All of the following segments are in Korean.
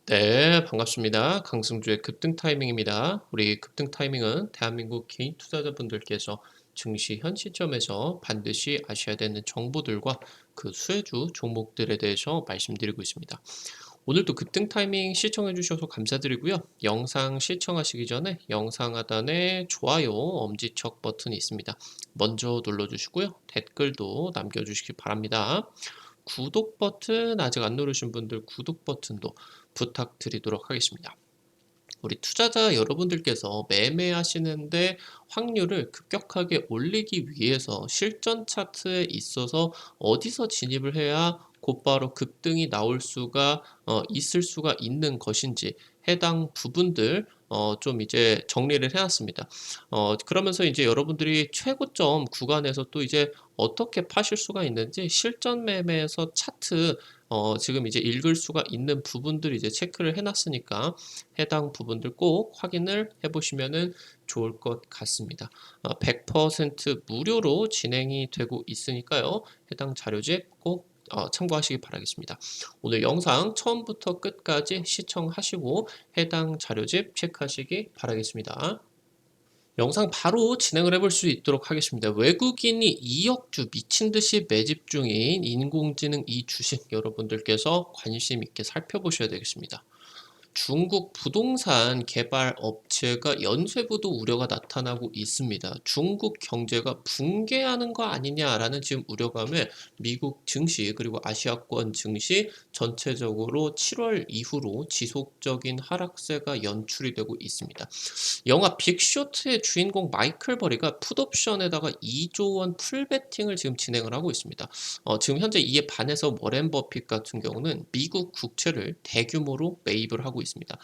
네, 반갑습니다. 강승주의 급등 타이밍입니다. 우리 급등 타이밍은 대한민국 개인 투자자분들께서 증시 현 시점에서 반드시 아셔야 되는 정보들과 그 수혜주 종목들에 대해서 말씀드리고 있습니다. 오늘도 급등 타이밍 시청해 주셔서 감사드리고요. 영상 시청하시기 전에 영상 하단에 좋아요, 엄지척 버튼이 있습니다. 먼저 눌러주시고요. 댓글도 남겨주시기 바랍니다. 구독 버튼 아직 안 누르신 분들 구독 버튼도 부탁드리도록 하겠습니다. 우리 투자자 여러분들께서 매매하시는데 확률을 급격하게 올리기 위해서 실전 차트에 있어서 어디서 진입을 해야 곧바로 급등이 나올 수가 있을 수가 있는 것인지 해당 부분들 좀 이제 정리를 해놨습니다. 그러면서 이제 여러분들이 최고점 구간에서 또 이제 어떻게 파실 수가 있는지 실전 매매에서 차트 지금 이제 읽을 수가 있는 부분들 이제 체크를 해놨으니까 해당 부분들 꼭 확인을 해보시면은 좋을 것 같습니다. 100% 무료로 진행이 되고 있으니까요. 해당 자료집 꼭 참고하시기 바라겠습니다. 오늘 영상 처음부터 끝까지 시청하시고 해당 자료집 체크하시기 바라겠습니다. 영상 바로 진행을 해볼 수 있도록 하겠습니다. 외국인이 2억 주 미친 듯이 매집 중인 인공지능 이 주식 여러분들께서 관심 있게 살펴보셔야 되겠습니다. 중국 부동산 개발 업체가 연쇄부도 우려가 나타나고 있습니다. 중국 경제가 붕괴하는 거 아니냐라는 지금 우려감에 미국 증시 그리고 아시아권 증시 전체적으로 7월 이후로 지속적인 하락세가 연출이 되고 있습니다. 영화 빅쇼트의 주인공 마이클 버리가 풋옵션에다가 2조 원 풀베팅을 지금 진행을 하고 있습니다. 지금 현재 이에 반해서 워렌 버핏 같은 경우는 미국 국채를 대규모로 매입을 하고 있습니다.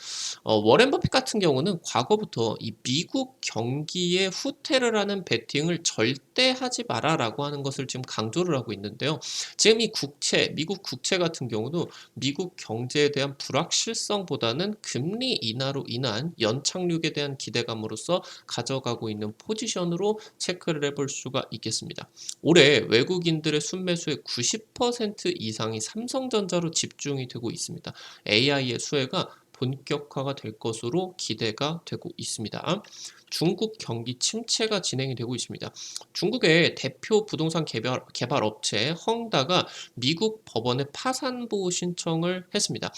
워렌 버핏 같은 경우는 과거부터 이 미국 경기에 후퇴를 하는 베팅을 절대 하지 마라라고 하는 것을 지금 강조를 하고 있는데요. 지금 이 국채, 미국 국채 같은 경우도 미국 경제에 대한 불확실성보다는 금리 인하로 인한 연착륙에 대한 기대감으로서 가져가고 있는 포지션으로 체크를 해볼 수가 있겠습니다. 올해 외국인들의 순매수의 90% 이상이 삼성전자로 집중이 되고 있습니다. AI의 수혜가 본격화가 될 것으로 기대가 되고 있습니다. 중국 경기 침체가 진행이 되고 있습니다. 중국의 대표 부동산 개발 업체 헝다가 미국 법원에 파산 보호 신청을 했습니다.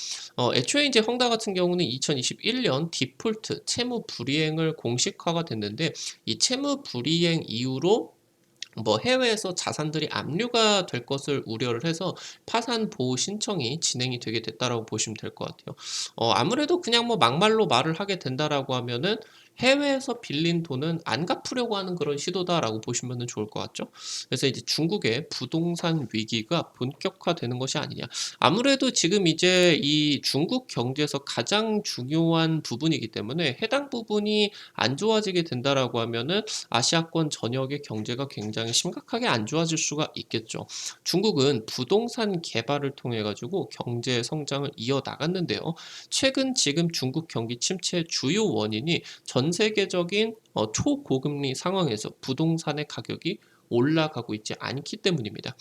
애초에 이제 헝다 같은 경우는 2021년 디폴트 채무 불이행을 공식화가 됐는데 이 채무 불이행 이후로 뭐 해외에서 자산들이 압류가 될 것을 우려를 해서 파산 보호 신청이 진행이 되게 됐다라고 보시면 될 것 같아요. 아무래도 그냥 뭐 막말로 말을 하게 된다라고 하면은 해외에서 빌린 돈은 안 갚으려고 하는 그런 시도다라고 보시면 좋을 것 같죠. 그래서 이제 중국의 부동산 위기가 본격화되는 것이 아니냐. 아무래도 지금 이제 이 중국 경제에서 가장 중요한 부분이기 때문에 해당 부분이 안 좋아지게 된다라고 하면은 아시아권 전역의 경제가 굉장히 심각하게 안 좋아질 수가 있겠죠. 중국은 부동산 개발을 통해 가지고 경제 성장을 이어 나갔는데요. 최근 지금 중국 경기 침체의 주요 원인이 전 세계적인 초고금리 상황에서 부동산의 가격이 올라가고 있지 않기 때문입니다.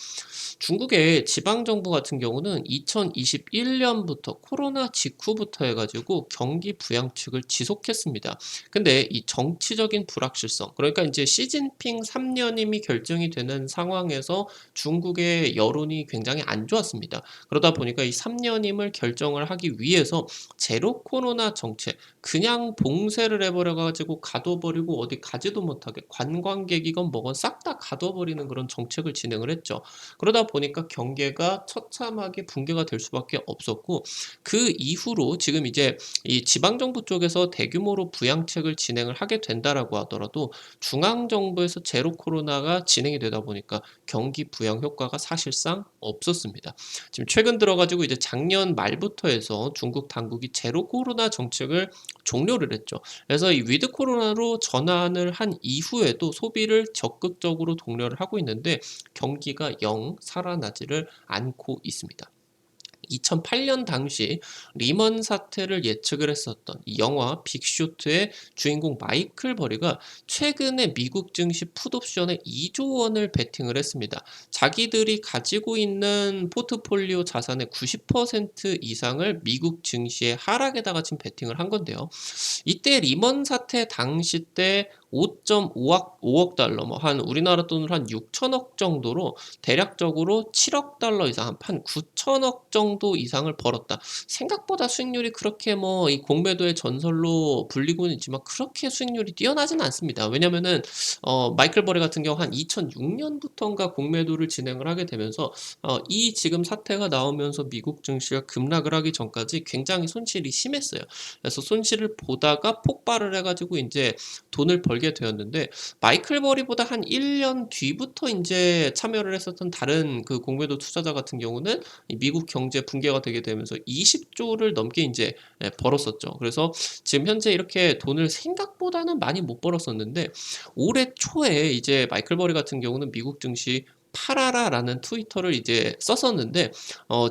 중국의 지방정부 같은 경우는 2021년부터 코로나 직후부터 해가지고 경기 부양책을 지속했습니다. 근데 이 정치적인 불확실성, 그러니까 이제 시진핑 3년임이 결정이 되는 상황에서 중국의 여론이 굉장히 안 좋았습니다. 그러다 보니까 이 3년임을 결정을 하기 위해서 제로 코로나 정책, 그냥 봉쇄를 해버려가지고 가둬버리고 어디 가지도 못하게 관광객이건 뭐건 싹 다 가둬버리는 그런 정책을 진행을 했죠. 그러다 보니까 경계가 처참하게 붕괴가 될 수밖에 없었고 그 이후로 지금 이제 이 지방정부 쪽에서 대규모로 부양책을 진행을 하게 된다라고 하더라도 중앙정부에서 제로 코로나가 진행이 되다 보니까 경기 부양 효과가 사실상 없었습니다. 지금 최근 들어가지고 이제 작년 말부터 해서 중국 당국이 제로 코로나 정책을 종료를 했죠. 그래서 이 위드 코로나로 전환을 한 이후에도 소비를 적극적으로 독려를 하고 있는데 경기가 영 살아나지를 않고 있습니다. 2008년 당시 리먼 사태를 예측을 했었던 이 영화 빅쇼트의 주인공 마이클 버리가 최근에 미국 증시 풋옵션에 2조 원을 베팅을 했습니다. 자기들이 가지고 있는 포트폴리오 자산의 90% 이상을 미국 증시의 하락에다가 지금 베팅을 한 건데요. 이때 리먼 사태 당시 때 5.5억 달러, 뭐 한 우리나라 돈으로 한 6천억 정도로 대략적으로 7억 달러 이상, 한 9천억 정도 이상을 벌었다. 생각보다 수익률이 그렇게 뭐 이 공매도의 전설로 불리고는 있지만 그렇게 수익률이 뛰어나진 않습니다. 왜냐면은 마이클 버리 같은 경우 한 2006년부터인가 공매도를 진행을 하게 되면서 이 지금 사태가 나오면서 미국 증시가 급락을 하기 전까지 굉장히 손실이 심했어요. 그래서 손실을 보다가 폭발을 해가지고 이제 돈을 벌게 되었는데, 마이클 버리보다 한 1년 뒤부터 이제 참여를 했었던 다른 그 공매도 투자자 같은 경우는 이 미국 경제 붕괴가 되게 되면서 20조를 넘게 이제 벌었었죠. 그래서 지금 현재 이렇게 돈을 생각보다는 많이 못 벌었었는데, 올해 초에 이제 마이클 버리 같은 경우는 미국 증시 팔아라라는 트위터를 이제 썼었는데,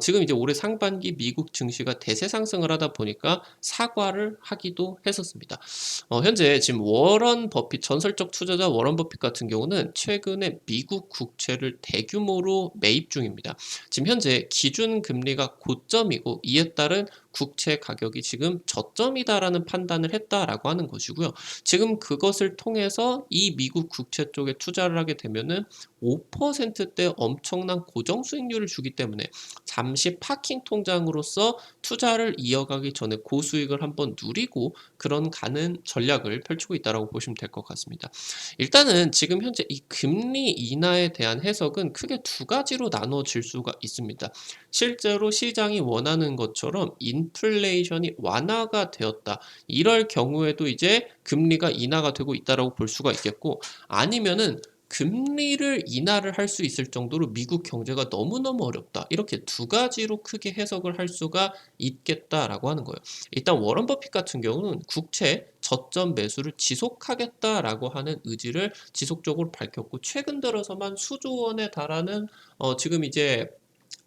지금 이제 올해 상반기 미국 증시가 대세 상승을 하다 보니까 사과를 하기도 했었습니다. 현재 지금 워런 버핏, 전설적 투자자 워런 버핏 같은 경우는 최근에 미국 국채를 대규모로 매입 중입니다. 지금 현재 기준 금리가 고점이고 이에 따른 국채 가격이 지금 저점이다라는 판단을 했다라고 하는 것이고요. 지금 그것을 통해서 이 미국 국채 쪽에 투자를 하게 되면은 5%대 엄청난 고정 수익률을 주기 때문에 잠시 파킹 통장으로서 투자를 이어가기 전에 고수익을 한번 누리고 그런 가는 전략을 펼치고 있다라고 보시면 될 것 같습니다. 일단은 지금 현재 이 금리 인하에 대한 해석은 크게 두 가지로 나눠질 수가 있습니다. 실제로 시장이 원하는 것처럼 인플레이션이 완화가 되었다. 이럴 경우에도 이제 금리가 인하가 되고 있다라고 볼 수가 있겠고, 아니면은 금리를 인하를 할 수 있을 정도로 미국 경제가 너무너무 어렵다. 이렇게 두 가지로 크게 해석을 할 수가 있겠다라고 하는 거예요. 일단 워런 버핏 같은 경우는 국채 저점 매수를 지속하겠다라고 하는 의지를 지속적으로 밝혔고, 최근 들어서만 수조 원에 달하는 지금 이제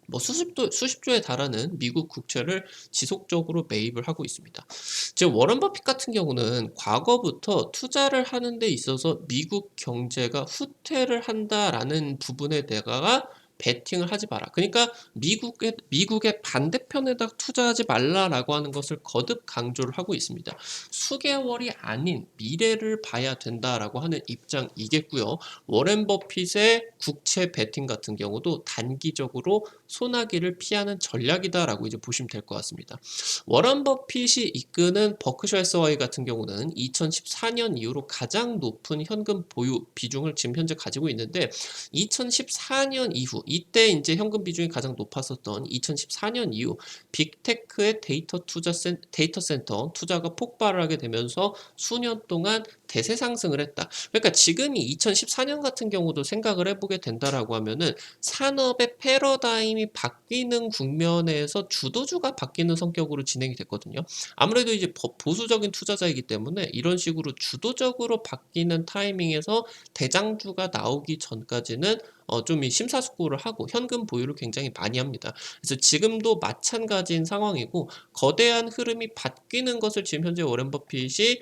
뭐 수십조에 달하는 미국 국채를 지속적으로 매입을 하고 있습니다. 지금 워런 버핏 같은 경우는 과거부터 투자를 하는 데 있어서 미국 경제가 후퇴를 한다라는 부분에 대가 베팅을 하지 마라. 그러니까 미국의 반대편에다 투자하지 말라라고 하는 것을 거듭 강조를 하고 있습니다. 수개월이 아닌 미래를 봐야 된다라고 하는 입장이겠고요. 워렌 버핏의 국채 베팅 같은 경우도 단기적으로 소나기를 피하는 전략이다라고 이제 보시면 될 것 같습니다. 워런 버핏이 이끄는 버크셔 해서웨이 같은 경우는 2014년 이후로 가장 높은 현금 보유 비중을 지금 현재 가지고 있는데, 2014년 이후 이때 이제 현금 비중이 가장 높았었던 2014년 이후 빅테크의 데이터 센터 투자가 폭발을 하게 되면서 수년 동안 대세 상승을 했다. 그러니까 지금이 2014년 같은 경우도 생각을 해보게 된다라고 하면은 산업의 패러다임이 바뀌는 국면에서 주도주가 바뀌는 성격으로 진행이 됐거든요. 아무래도 이제 보수적인 투자자이기 때문에 이런 식으로 주도적으로 바뀌는 타이밍에서 대장주가 나오기 전까지는 좀 심사숙고를 하고 현금 보유를 굉장히 많이 합니다. 그래서 지금도 마찬가지인 상황이고, 거대한 흐름이 바뀌는 것을 지금 현재 워렌 버핏이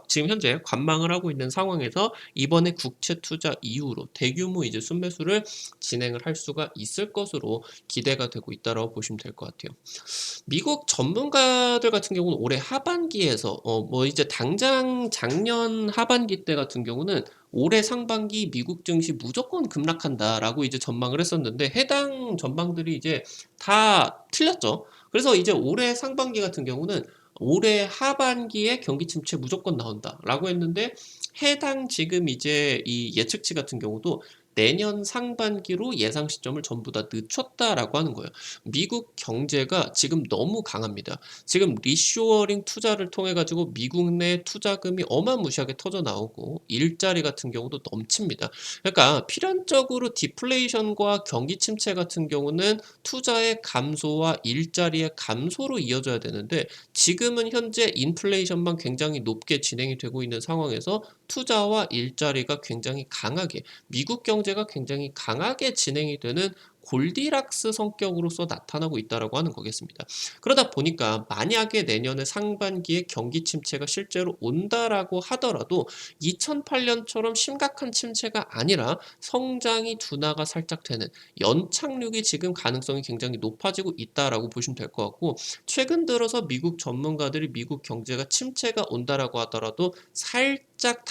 지금 현재 관망을 하고 있는 상황에서 이번에 국채 투자 이후로 대규모 이제 순매수를 진행을 할 수가 있을 것으로 기대가 되고 있다고 보시면 될 것 같아요. 미국 전문가들 같은 경우는 올해 하반기에서 뭐 이제 당장 작년 하반기 때 같은 경우는 올해 상반기 미국 증시 무조건 급락한다라고 이제 전망을 했었는데, 해당 전망들이 이제 다 틀렸죠. 그래서 이제 올해 상반기 같은 경우는 올해 하반기에 경기 침체 무조건 나온다라고 했는데, 해당 지금 이제 이 예측치 같은 경우도 내년 상반기로 예상 시점을 전부 다 늦췄다라고 하는 거예요. 미국 경제가 지금 너무 강합니다. 지금 리쇼어링 투자를 통해 가지고 미국 내 투자금이 어마무시하게 터져 나오고 일자리 같은 경우도 넘칩니다. 그러니까 필연적으로 디플레이션과 경기 침체 같은 경우는 투자의 감소와 일자리의 감소로 이어져야 되는데, 지금은 현재 인플레이션만 굉장히 높게 진행이 되고 있는 상황에서 투자와 일자리가 굉장히 강하게, 미국 경제가 굉장히 강하게 진행이 되는 골디락스 성격으로서 나타나고 있다라고 하는 거겠습니다. 그러다 보니까 만약에 내년에 상반기에 경기 침체가 실제로 온다라고 하더라도 2008년처럼 심각한 침체가 아니라 성장이 둔화가 살짝 되는 연착륙이 지금 가능성이 굉장히 높아지고 있다라고 보시면 될 것 같고, 최근 들어서 미국 전문가들이 미국 경제가 침체가 온다라고 하더라도 살짝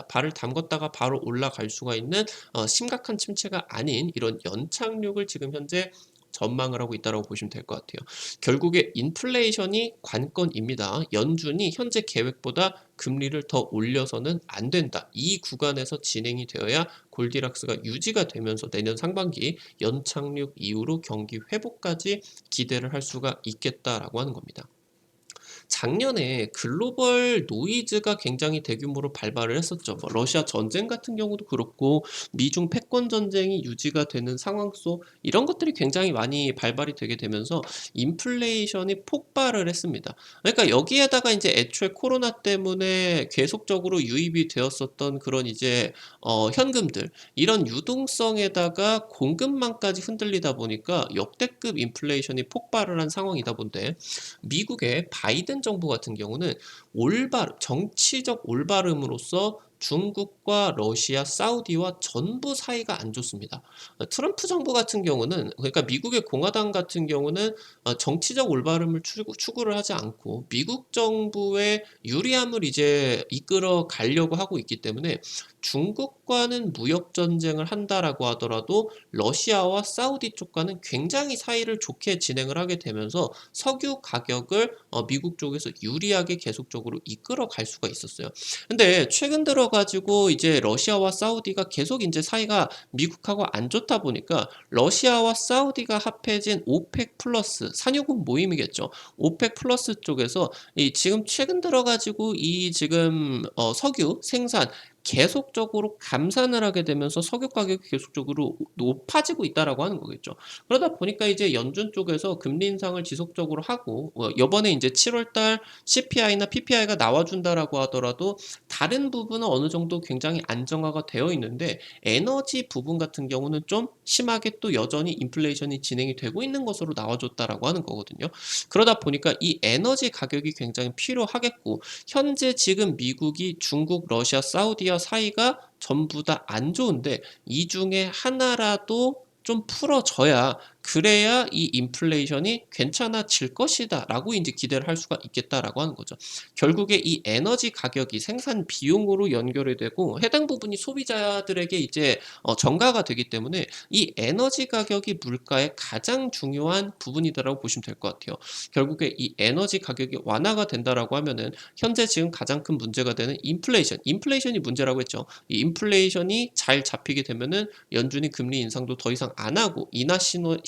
발을 담갔다가 바로 올라갈 수가 있는 심각한 침체가 아닌 이런 연착륙을 지금 현재 전망을 하고 있다고 보시면 될 것 같아요. 결국에 인플레이션이 관건입니다. 연준이 현재 계획보다 금리를 더 올려서는 안 된다. 이 구간에서 진행이 되어야 골디락스가 유지가 되면서 내년 상반기 연착륙 이후로 경기 회복까지 기대를 할 수가 있겠다라고 하는 겁니다. 작년에 글로벌 노이즈가 굉장히 대규모로 발발을 했었죠. 뭐 러시아 전쟁 같은 경우도 그렇고 미중 패권 전쟁이 유지가 되는 상황 속 이런 것들이 굉장히 많이 발발이 되게 되면서 인플레이션이 폭발을 했습니다. 그러니까 여기에다가 이제 애초에 코로나 때문에 계속적으로 유입이 되었었던 그런 이제 현금들, 이런 유동성에다가 공급망까지 흔들리다 보니까 역대급 인플레이션이 폭발을 한 상황이다 본데, 미국의 바이든 정부 같은 경우는 정치적 올바름으로써 중국과 러시아, 사우디와 전부 사이가 안 좋습니다. 트럼프 정부 같은 경우는, 그러니까 미국의 공화당 같은 경우는 정치적 올바름을 추구를 하지 않고 미국 정부의 유리함을 이제 이끌어 가려고 하고 있기 때문에, 중국과는 무역 전쟁을 한다라고 하더라도 러시아와 사우디 쪽과는 굉장히 사이를 좋게 진행을 하게 되면서 석유 가격을 미국 쪽에서 유리하게 계속적으로 이끌어 갈 수가 있었어요. 근데 최근 들어 가지고 이제 러시아와 사우디가 계속 이제 사이가 미국하고 안 좋다 보니까 러시아와 사우디가 합해진 오펙 플러스 산유국 모임이겠죠. 오펙 플러스 쪽에서 이 지금 최근 들어 가지고 이 지금 석유 생산 계속적으로 감산을 하게 되면서 석유 가격이 계속적으로 높아지고 있다라고 하는 거겠죠. 그러다 보니까 이제 연준 쪽에서 금리 인상을 지속적으로 하고, 이번에 이제 7월달 CPI나 PPI가 나와준다라고 하더라도 다른 부분은 어느 정도 굉장히 안정화가 되어 있는데, 에너지 부분 같은 경우는 좀 심하게 또 여전히 인플레이션이 진행이 되고 있는 것으로 나와줬다라고 하는 거거든요. 그러다 보니까 이 에너지 가격이 굉장히 필요하겠고, 현재 지금 미국이 중국, 러시아, 사우디와 사이가 전부 다 안 좋은데 이 중에 하나라도 좀 풀어져야, 그래야 이 인플레이션이 괜찮아질 것이다 라고 이제 기대를 할 수가 있겠다라고 하는 거죠. 결국에 이 에너지 가격이 생산 비용으로 연결이 되고 해당 부분이 소비자들에게 이제 전가가 되기 때문에 이 에너지 가격이 물가의 가장 중요한 부분이다라고 보시면 될 것 같아요. 결국에 이 에너지 가격이 완화가 된다라고 하면은 현재 지금 가장 큰 문제가 되는 인플레이션이 문제라고 했죠. 이 인플레이션이 잘 잡히게 되면은 연준이 금리 인상도 더 이상 안 하고 인하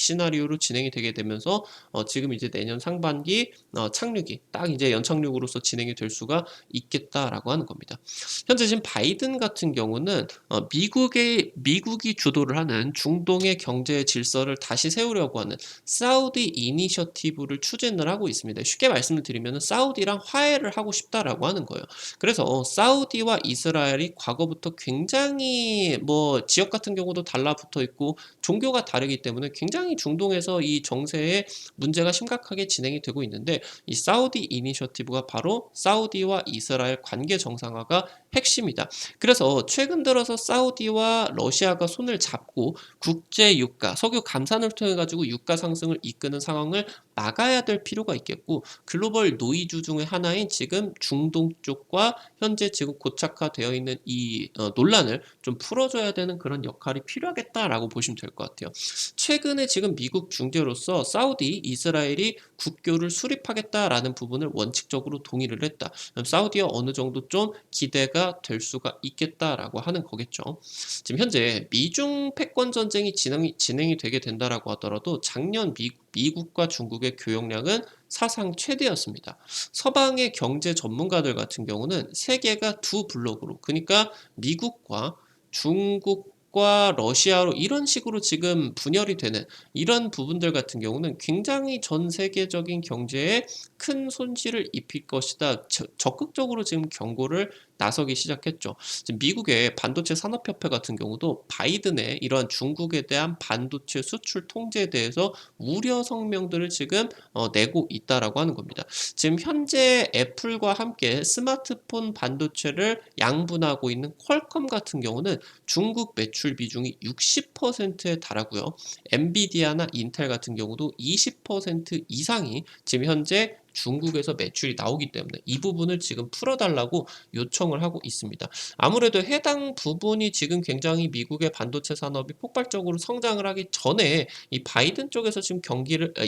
시나리오로 진행이 되게 되면서 지금 이제 내년 상반기 착륙이 딱 이제 연착륙으로서 진행이 될 수가 있겠다라고 하는 겁니다. 현재 지금 바이든 같은 경우는 미국이 주도를 하는 중동의 경제 질서를 다시 세우려고 하는 사우디 이니셔티브를 추진을 하고 있습니다. 쉽게 말씀을 드리면 사우디랑 화해를 하고 싶다라고 하는 거예요. 그래서 사우디와 이스라엘이 과거부터 굉장히 뭐 지역 같은 경우도 달라붙어 있고 종교가 다르기 때문에 굉장히 중동에서 이 정세에 문제가 심각하게 진행이 되고 있는데, 이 사우디 이니셔티브가 바로 사우디와 이스라엘 관계 정상화가 핵심이다. 그래서 최근 들어서 사우디와 러시아가 손을 잡고 국제 유가, 석유 감산을 통해 가지고 유가 상승을 이끄는 상황을 막아야 될 필요가 있겠고, 글로벌 노이즈 중에 하나인 지금 중동 쪽과 현재 지금 고착화되어 있는 이 논란을 좀 풀어줘야 되는 그런 역할이 필요하겠다라고 보시면 될 것 같아요. 최근에 지금 미국 중재로서 사우디, 이스라엘이 국교를 수립하겠다라는 부분을 원칙적으로 동의를 했다. 그럼 사우디와 어느 정도 좀 기대가 될 수가 있겠다라고 하는 거겠죠. 지금 현재 미중 패권 전쟁이 진행이 되게 된다라고 하더라도 작년 미국과 중국의 교역량은 사상 최대였습니다. 서방의 경제 전문가들 같은 경우는 세계가 두 블록으로, 그러니까 미국과 중국과 러시아로 이런 식으로 지금 분열이 되는 이런 부분들 같은 경우는 굉장히 전 세계적인 경제에 큰 손실을 입힐 것이다. 적극적으로 지금 경고를 나서기 시작했죠. 지금 미국의 반도체 산업협회 같은 경우도 바이든의 이러한 중국에 대한 반도체 수출 통제에 대해서 우려 성명들을 지금 내고 있다라고 하는 겁니다. 지금 현재 애플과 함께 스마트폰 반도체를 양분하고 있는 퀄컴 같은 경우는 중국 매출 비중이 60%에 달하고요. 엔비디아나 인텔 같은 경우도 20% 이상이 지금 현재 중국에서 매출이 나오기 때문에 이 부분을 지금 풀어달라고 요청을 하고 있습니다. 아무래도 해당 부분이 지금 굉장히 미국의 반도체 산업이 폭발적으로 성장을 하기 전에 이 바이든 쪽에서 지금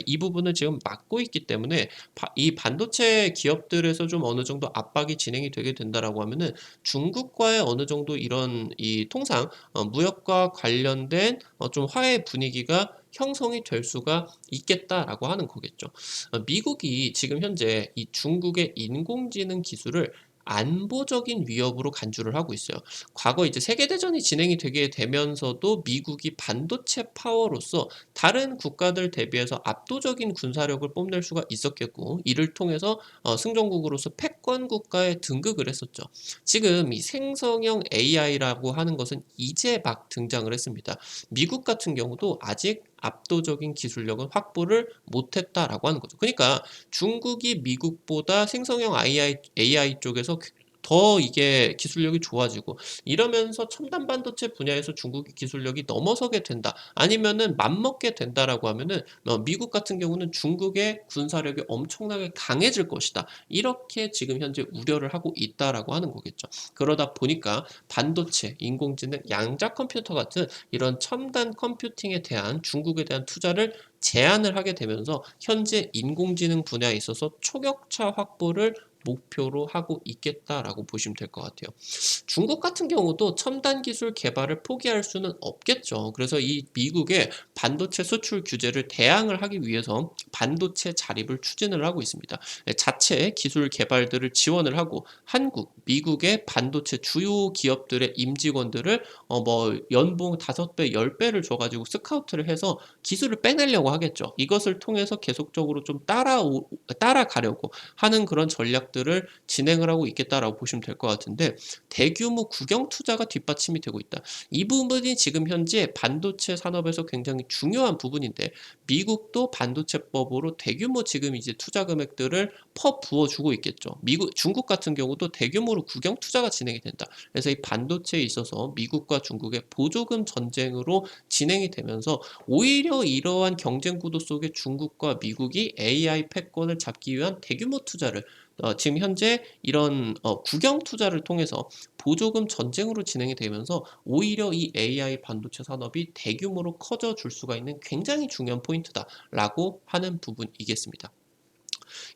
이 부분을 지금 막고 있기 때문에 이 반도체 기업들에서 좀 어느 정도 압박이 진행이 되게 된다라고 하면은 중국과의 어느 정도 이런 이 통상 무역과 관련된 좀 화해 분위기가 형성이 될 수가 있겠다라고 하는 거겠죠. 미국이 지금 현재 이 중국의 인공지능 기술을 안보적인 위협으로 간주를 하고 있어요. 과거 이제 세계대전이 진행이 되게 되면서도 미국이 반도체 파워로서 다른 국가들 대비해서 압도적인 군사력을 뽐낼 수가 있었겠고, 이를 통해서 승전국으로서 패권 국가에 등극을 했었죠. 지금 이 생성형 AI라고 하는 것은 이제 막 등장을 했습니다. 미국 같은 경우도 아직 압도적인 기술력은 확보를 못했다라고 하는 거죠. 그러니까 중국이 미국보다 생성형 AI 쪽에서 더 이게 기술력이 좋아지고, 이러면서 첨단 반도체 분야에서 중국의 기술력이 넘어서게 된다, 아니면은 맞먹게 된다라고 하면은 미국 같은 경우는 중국의 군사력이 엄청나게 강해질 것이다, 이렇게 지금 현재 우려를 하고 있다라고 하는 거겠죠. 그러다 보니까 반도체, 인공지능, 양자 컴퓨터 같은 이런 첨단 컴퓨팅에 대한 중국에 대한 투자를 제한을 하게 되면서 현재 인공지능 분야에 있어서 초격차 확보를 목표로 하고 있겠다라고 보시면 될 것 같아요. 중국 같은 경우도 첨단 기술 개발을 포기할 수는 없겠죠. 그래서 이 미국의 반도체 수출 규제를 대항을 하기 위해서 반도체 자립을 추진을 하고 있습니다. 자체 기술 개발들을 지원을 하고 한국, 미국의 반도체 주요 기업들의 임직원들을 뭐 연봉 5배, 10배를 줘가지고 스카우트를 해서 기술을 빼내려고 하겠죠. 이것을 통해서 계속적으로 좀 따라가려고 하는 그런 전략들을 진행을 하고 있겠다라고 보시면 될 것 같은데, 대규모 국영 투자가 뒷받침이 되고 있다. 이 부분이 지금 현재 반도체 산업에서 굉장히 중요한 부분인데, 미국도 반도체법으로 대규모 지금 이제 투자 금액들을 부어주고 있겠죠. 중국 같은 경우도 대규모로 국영 투자가 진행이 된다. 그래서 이 반도체에 있어서 미국과 중국의 보조금 전쟁으로 진행이 되면서 오히려 이러한 경쟁 구도 속에 중국과 미국이 AI 패권을 잡기 위한 대규모 투자를 지금 현재 이런 국영 투자를 통해서 보조금 전쟁으로 진행이 되면서 오히려 이 AI 반도체 산업이 대규모로 커져 줄 수가 있는 굉장히 중요한 포인트다라고 하는 부분이겠습니다.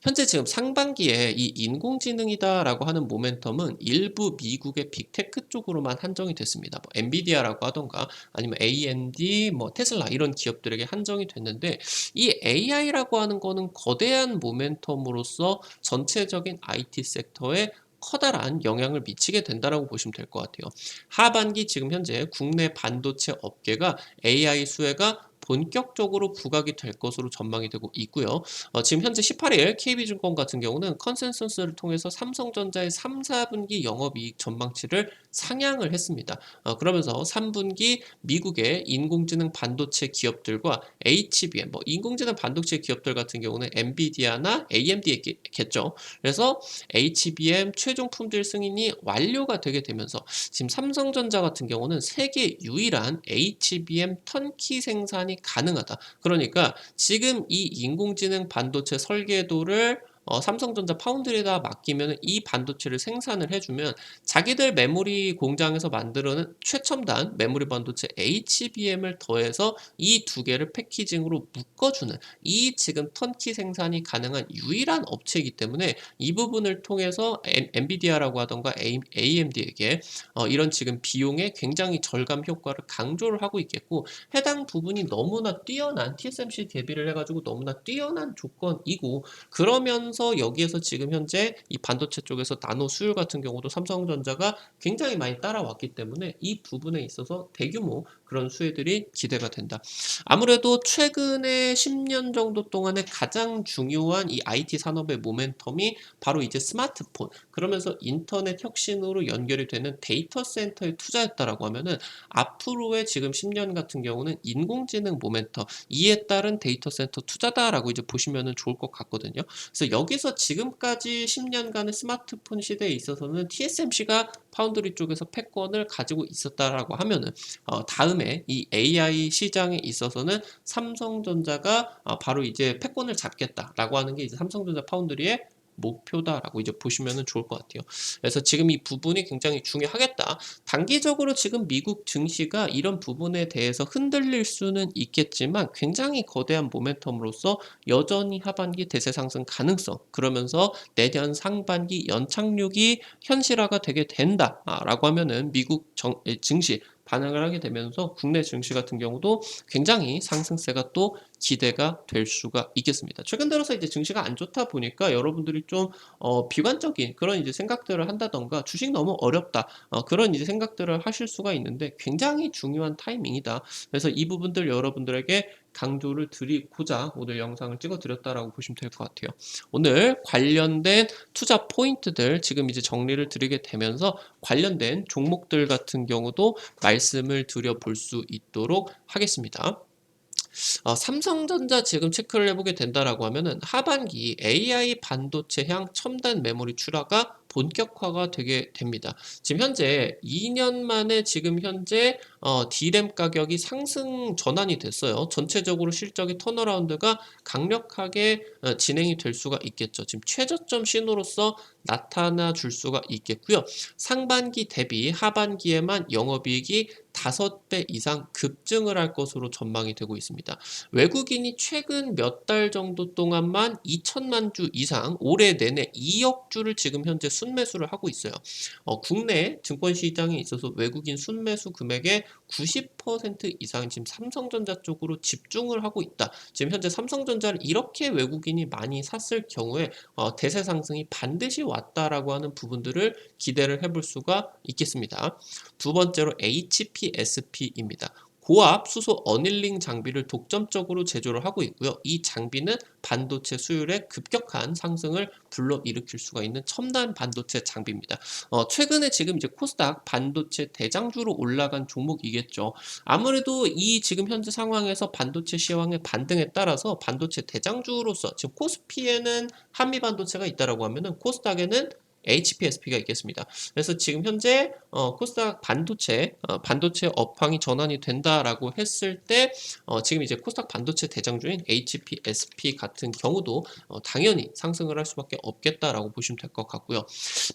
현재 지금 상반기에 이 인공지능이다라고 하는 모멘텀은 일부 미국의 빅테크 쪽으로만 한정이 됐습니다. 뭐 엔비디아라고 하던가 아니면 AMD, 뭐 테슬라 이런 기업들에게 한정이 됐는데, 이 AI라고 하는 거는 거대한 모멘텀으로서 전체적인 IT 섹터에 커다란 영향을 미치게 된다라고 보시면 될 것 같아요. 하반기 지금 현재 국내 반도체 업계가 AI 수혜가 본격적으로 부각이 될 것으로 전망이 되고 있고요. 지금 현재 18일 KB증권 같은 경우는 컨센서스를 통해서 삼성전자의 3, 4분기 영업이익 전망치를 상향을 했습니다. 그러면서 3분기 미국의 인공지능 반도체 기업들과 HBM, 뭐 인공지능 반도체 기업들 같은 경우는 엔비디아나 AMD겠죠. 그래서 HBM 최종 품질 승인이 완료가 되게 되면서 지금 삼성전자 같은 경우는 세계 유일한 HBM 턴키 생산이 가능하다. 그러니까 지금 이 인공지능 반도체 설계도를 삼성전자 파운드리에다 맡기면 이 반도체를 생산을 해주면 자기들 메모리 공장에서 만드는 최첨단 메모리 반도체 HBM을 더해서 이 두 개를 패키징으로 묶어주는, 이 지금 턴키 생산이 가능한 유일한 업체이기 때문에 이 부분을 통해서 엔비디아라고 하던가 AMD에게 이런 지금 비용의 굉장히 절감 효과를 강조를 하고 있겠고, 해당 부분이 너무나 뛰어난 TSMC 대비를 해가지고 너무나 뛰어난 조건이고, 그러면서 하면서 여기에서 지금 현재 이 반도체 쪽에서 나노 수율 같은 경우도 삼성전자가 굉장히 많이 따라왔기 때문에 이 부분에 있어서 대규모 그런 수혜들이 기대가 된다. 아무래도 최근에 10년 정도 동안에 가장 중요한 이 IT 산업의 모멘텀이 바로 이제 스마트폰, 그러면서 인터넷 혁신으로 연결이 되는 데이터 센터에 투자했다라고 하면은 앞으로의 지금 10년 같은 경우는 인공지능 모멘텀, 이에 따른 데이터 센터 투자다라고 이제 보시면은 좋을 것 같거든요. 그래서 여기서 지금까지 10년간의 스마트폰 시대에 있어서는 TSMC가 파운드리 쪽에서 패권을 가지고 있었다라고 하면은 다음에 이 AI 시장에 있어서는 삼성전자가 바로 이제 패권을 잡겠다라고 하는 게 이제 삼성전자 파운드리의 목표다라고 이제 보시면 좋을 것 같아요. 그래서 지금 이 부분이 굉장히 중요하겠다. 단기적으로 지금 미국 증시가 이런 부분에 대해서 흔들릴 수는 있겠지만 굉장히 거대한 모멘텀으로서 여전히 하반기 대세 상승 가능성, 그러면서 내년 상반기 연착륙이 현실화가 되게 된다라고 하면은 미국 증시 반응을 하게 되면서 국내 증시 같은 경우도 굉장히 상승세가 또 기대가 될 수가 있겠습니다. 최근 들어서 이제 증시가 안 좋다 보니까 여러분들이 좀 비관적인 그런 이제 생각들을 한다던가 주식 너무 어렵다 그런 이제 생각들을 하실 수가 있는데 굉장히 중요한 타이밍이다. 그래서 이 부분들 여러분들에게 강조를 드리고자 오늘 영상을 찍어 드렸다라고 보시면 될 것 같아요. 오늘 관련된 투자 포인트들 지금 이제 정리를 드리게 되면서 관련된 종목들 같은 경우도 말씀을 드려볼 수 있도록 하겠습니다. 삼성전자 지금 체크를 해보게 된다라고 하면은 하반기 AI 반도체향 첨단 메모리 출하가 본격화가 되게 됩니다. 지금 현재 2년 만에 지금 현재 D램 가격이 상승 전환이 됐어요. 전체적으로 실적의 턴어라운드가 강력하게 진행이 될 수가 있겠죠. 지금 최저점 신호로서 나타나 줄 수가 있겠고요. 상반기 대비 하반기에만 영업이익이 5배 이상 급증을 할 것으로 전망이 되고 있습니다. 외국인이 최근 몇 달 정도 동안만 2천만 주 이상 올해 내내 2억 주를 지금 현재 순매수를 하고 있어요. 국내 증권 시장에 있어서 외국인 순매수 금액의 90% 이상 지금 삼성전자 쪽으로 집중을 하고 있다. 지금 현재 삼성전자를 이렇게 외국인이 많이 샀을 경우에 대세 상승이 반드시 왔다라고 하는 부분들을 기대를 해볼 수가 있겠습니다. 두 번째로 HPSP입니다. 고압 수소 어닐링 장비를 독점적으로 제조를 하고 있고요. 이 장비는 반도체 수율의 급격한 상승을 불러일으킬 수가 있는 첨단 반도체 장비입니다. 최근에 지금 이제 코스닥 반도체 대장주로 올라간 종목이겠죠. 아무래도 이 지금 현재 상황에서 반도체 시황의 반등에 따라서 반도체 대장주로서 지금 코스피에는 한미 반도체가 있다라고 하면은 코스닥에는 HPSP가 있겠습니다. 그래서 지금 현재 코스닥 반도체 업황이 전환이 된다라고 했을 때 지금 이제 코스닥 반도체 대장주인 HPSP 같은 경우도 당연히 상승을 할 수밖에 없겠다라고 보시면 될 것 같고요.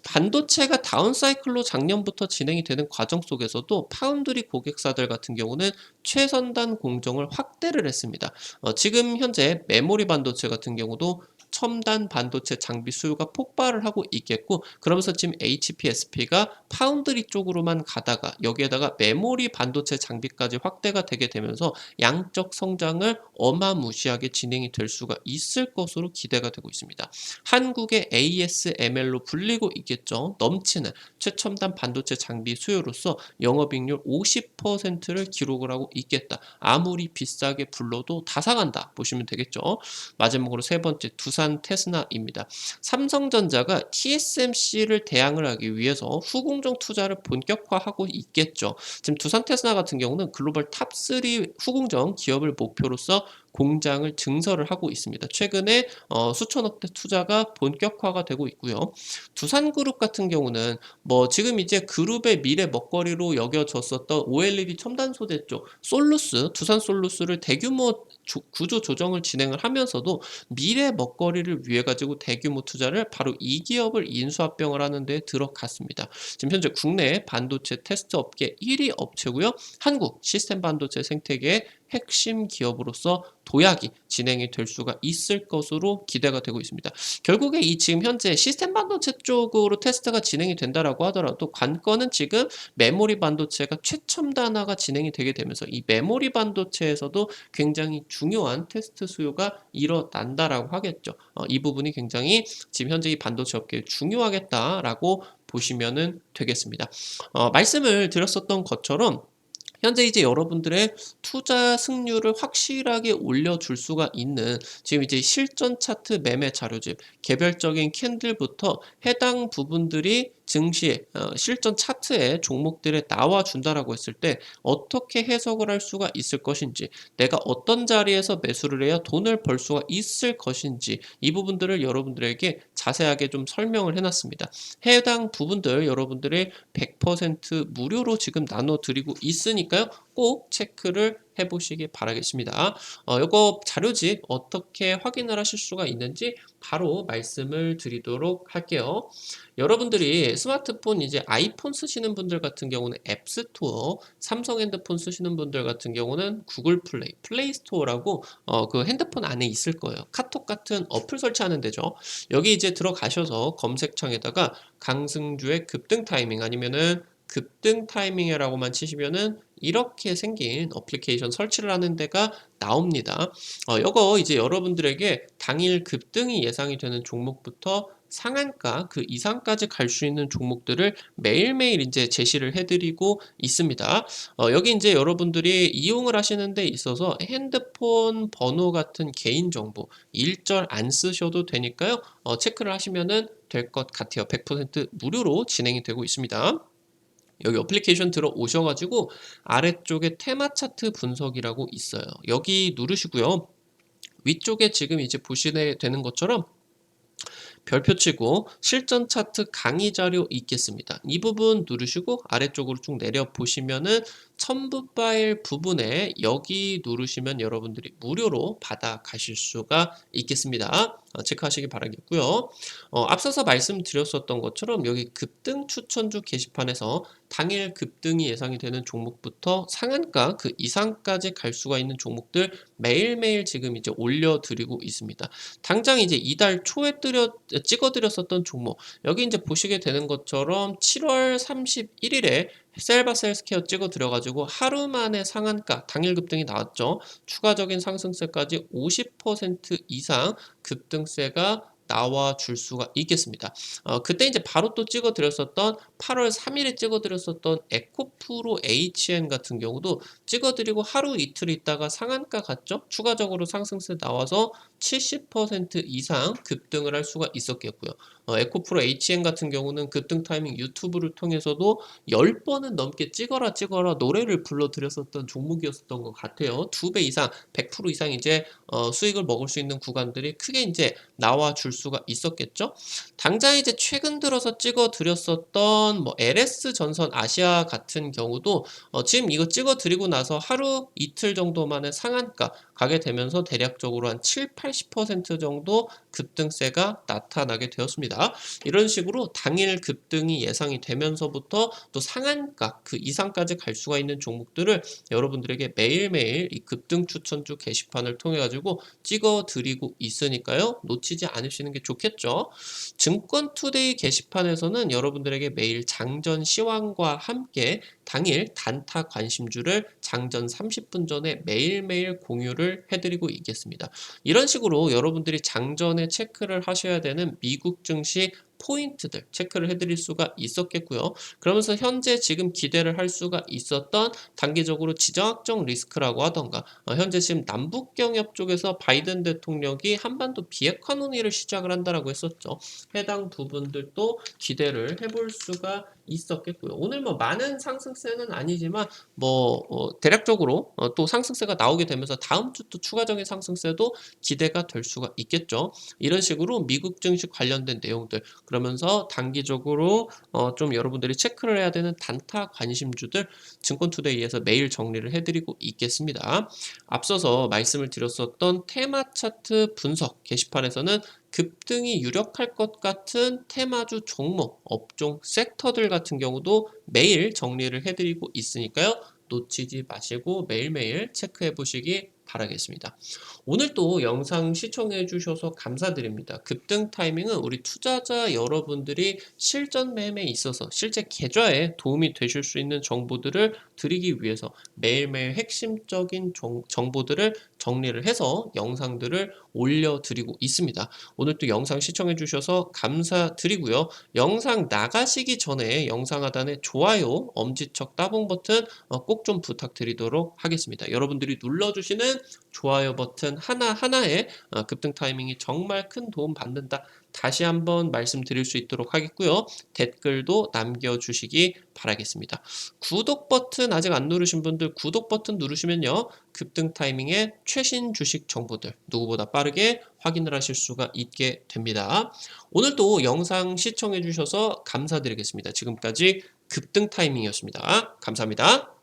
반도체가 다운 사이클로 작년부터 진행이 되는 과정 속에서도 파운드리 고객사들 같은 경우는 최선단 공정을 확대를 했습니다. 지금 현재 메모리 반도체 같은 경우도 첨단 반도체 장비 수요가 폭발을 하고 있겠고, 그러면서 지금 HPSP가 파운드리 쪽으로만 가다가 여기에다가 메모리 반도체 장비까지 확대가 되게 되면서 양적 성장을 어마무시하게 진행이 될 수가 있을 것으로 기대가 되고 있습니다. 한국의 ASML로 불리고 있겠죠. 넘치는 최첨단 반도체 장비 수요로서 영업이익률 50%를 기록을 하고 있겠다. 아무리 비싸게 불러도 다 사간다 보시면 되겠죠. 마지막으로 세 번째, 두산 테스나입니다. 삼성전자가 TSMC를 대항을 하기 위해서 후공정 투자를 본격화하고 있겠죠. 지금 두산 테스나 같은 경우는 글로벌 탑3 후공정 기업을 목표로서 공장을 증설을 하고 있습니다. 최근에 수천억대 투자가 본격화가 되고 있고요. 두산그룹 같은 경우는 뭐 지금 이제 그룹의 미래 먹거리로 여겨졌었던 OLED 첨단 소재 쪽 두산 솔루스를 대규모 구조 조정을 진행을 하면서도 미래 먹거리를 위해 가지고 대규모 투자를 바로 이 기업을 인수합병을 하는 데 들어갔습니다. 지금 현재 국내 반도체 테스트 업계 1위 업체고요. 한국 시스템 반도체 생태계의 핵심 기업으로서 도약이 진행이 될 수가 있을 것으로 기대가 되고 있습니다. 결국에 이 지금 현재 시스템 반도체 쪽으로 테스트가 진행이 된다라고 하더라도 관건은 지금 메모리 반도체가 최첨단화가 진행이 되게 되면서 이 메모리 반도체에서도 굉장히 중요한 테스트 수요가 일어난다라고 하겠죠. 이 부분이 굉장히 지금 현재 이 반도체 업계에 중요하겠다라고 보시면은 되겠습니다. 말씀을 드렸었던 것처럼 현재 이제 여러분들의 투자 승률을 확실하게 올려줄 수가 있는 지금 이제 실전 차트 매매 자료집, 개별적인 캔들부터 해당 부분들이 증시에 실전 차트에 종목들에 나와준다라고 했을 때 어떻게 해석을 할 수가 있을 것인지, 내가 어떤 자리에서 매수를 해야 돈을 벌 수가 있을 것인지, 이 부분들을 여러분들에게 자세하게 좀 설명을 해놨습니다. 해당 부분들 여러분들이 100% 무료로 지금 나눠드리고 있으니까요. 꼭 체크를 해보시기 바라겠습니다. 이거 자료집 어떻게 확인을 하실 수가 있는지 바로 말씀을 드리도록 할게요. 여러분들이 스마트폰 이제 아이폰 쓰시는 분들 같은 경우는 앱스토어, 삼성 핸드폰 쓰시는 분들 같은 경우는 구글 플레이, 플레이 스토어라고 그 핸드폰 안에 있을 거예요. 카톡 같은 어플 설치하는 데죠. 여기 이제 들어가셔서 검색창에다가 강승주의 급등 타이밍 아니면은 급등 타이밍이라고만 치시면은 이렇게 생긴 어플리케이션 설치를 하는 데가 나옵니다. 요거 이제 여러분들에게 당일 급등이 예상이 되는 종목부터 상한가 그 이상까지 갈 수 있는 종목들을 매일매일 이제 제시를 해드리고 있습니다. 여기 이제 여러분들이 이용을 하시는 데 있어서 핸드폰 번호 같은 개인정보 일절 안 쓰셔도 되니까요. 체크를 하시면은 될 것 같아요. 100% 무료로 진행이 되고 있습니다. 여기 어플리케이션 들어오셔가지고 아래쪽에 테마 차트 분석이라고 있어요. 여기 누르시고요. 위쪽에 지금 이제 보시게 되는 것처럼 별표 치고 실전 차트 강의 자료 있겠습니다. 이 부분 누르시고 아래쪽으로 쭉 내려 보시면은 첨부 파일 부분에 여기 누르시면 여러분들이 무료로 받아 가실 수가 있겠습니다. 체크하시기 바라겠고요. 앞서서 말씀드렸었던 것처럼 여기 급등 추천주 게시판에서 당일 급등이 예상이 되는 종목부터 상한가 그 이상까지 갈 수가 있는 종목들 매일매일 지금 이제 올려드리고 있습니다. 당장 이제 이달 초에 찍어드렸었던 종목 여기 이제 보시게 되는 것처럼 7월 31일에 셀바셀스케어 찍어 드려가지고 하루 만에 상한가 당일 급등이 나왔죠. 추가적인 상승세까지 50% 이상 급등세가 나와 줄 수가 있겠습니다. 그때 이제 바로 또 찍어 드렸었던 8월 3일에 찍어 드렸었던 에코프로 HN 같은 경우도 찍어 드리고 하루 이틀 있다가 상한가 갔죠. 추가적으로 상승세 나와서 70% 이상 급등을 할 수가 있었겠고요. 에코프로 HN 같은 경우는 급등 타이밍 유튜브를 통해서도 10번은 넘게 찍어라 노래를 불러드렸었던 종목이었던 것 같아요. 2배 이상 100% 이상 이제 수익을 먹을 수 있는 구간들이 크게 이제 나와 줄 수가 있었겠죠. 당장 이제 최근 들어서 찍어 드렸었던 뭐 LS 전선 아시아 같은 경우도 지금 이거 찍어 드리고 나서 하루 이틀 정도 만에 상한가 가게 되면서 대략적으로 한 7, 80% 정도 급등세가 나타나게 되었습니다. 이런 식으로 당일 급등이 예상이 되면서부터 또 상한가 그 이상까지 갈 수가 있는 종목들을 여러분들에게 매일매일 이 급등 추천주 게시판을 통해 가지고 찍어 드리고 있으니까요. 놓치지 않으시는 게 좋겠죠. 증권투데이 게시판에서는 여러분들에게 매일 장전 시황과 함께 당일 단타 관심주를 장전 30분 전에 매일매일 공유를 해드리고 있겠습니다. 이런 식으로 여러분들이 장전에 체크를 하셔야 되는 미국 증시 포인트들 체크를 해드릴 수가 있었겠고요. 그러면서 현재 지금 기대를 할 수가 있었던 단기적으로 지정학적 리스크라고 하던가 현재 지금 남북경협 쪽에서 바이든 대통령이 한반도 비핵화 논의를 시작을 한다라고 했었죠. 해당 부분들도 기대를 해볼 수가 있었겠고요. 오늘 뭐 많은 상승세는 아니지만 뭐 대략적으로 또 상승세가 나오게 되면서 다음 주 또 추가적인 상승세도 기대가 될 수가 있겠죠. 이런 식으로 미국 증시 관련된 내용들 그러면서 단기적으로 좀 여러분들이 체크를 해야 되는 단타 관심주들 증권투데이에서 매일 정리를 해드리고 있겠습니다. 앞서서 말씀을 드렸었던 테마 차트 분석 게시판에서는 급등이 유력할 것 같은 테마주 종목, 업종, 섹터들 같은 경우도 매일 정리를 해드리고 있으니까요. 놓치지 마시고 매일매일 체크해 보시기 바라겠습니다. 오늘 또 영상 시청해 주셔서 감사드립니다. 급등 타이밍은 우리 투자자 여러분들이 실전 매매에 있어서 실제 계좌에 도움이 되실 수 있는 정보들을 드리기 위해서 매일매일 핵심적인 정보들을 정리를 해서 영상들을 올려드리고 있습니다. 오늘 또 영상 시청해 주셔서 감사드리고요. 영상 나가시기 전에 영상 하단에 좋아요, 엄지척 따봉 버튼 꼭 좀 부탁드리도록 하겠습니다. 여러분들이 눌러주시는 좋아요 버튼 하나하나에 급등 타이밍이 정말 큰 도움 받는다. 다시 한번 말씀드릴 수 있도록 하겠고요. 댓글도 남겨주시기 바라겠습니다. 구독 버튼 아직 안 누르신 분들 구독 버튼 누르시면요. 급등 타이밍의 최신 주식 정보들 누구보다 빠르게 확인을 하실 수가 있게 됩니다. 오늘도 영상 시청해 주셔서 감사드리겠습니다. 지금까지 급등 타이밍이었습니다. 감사합니다.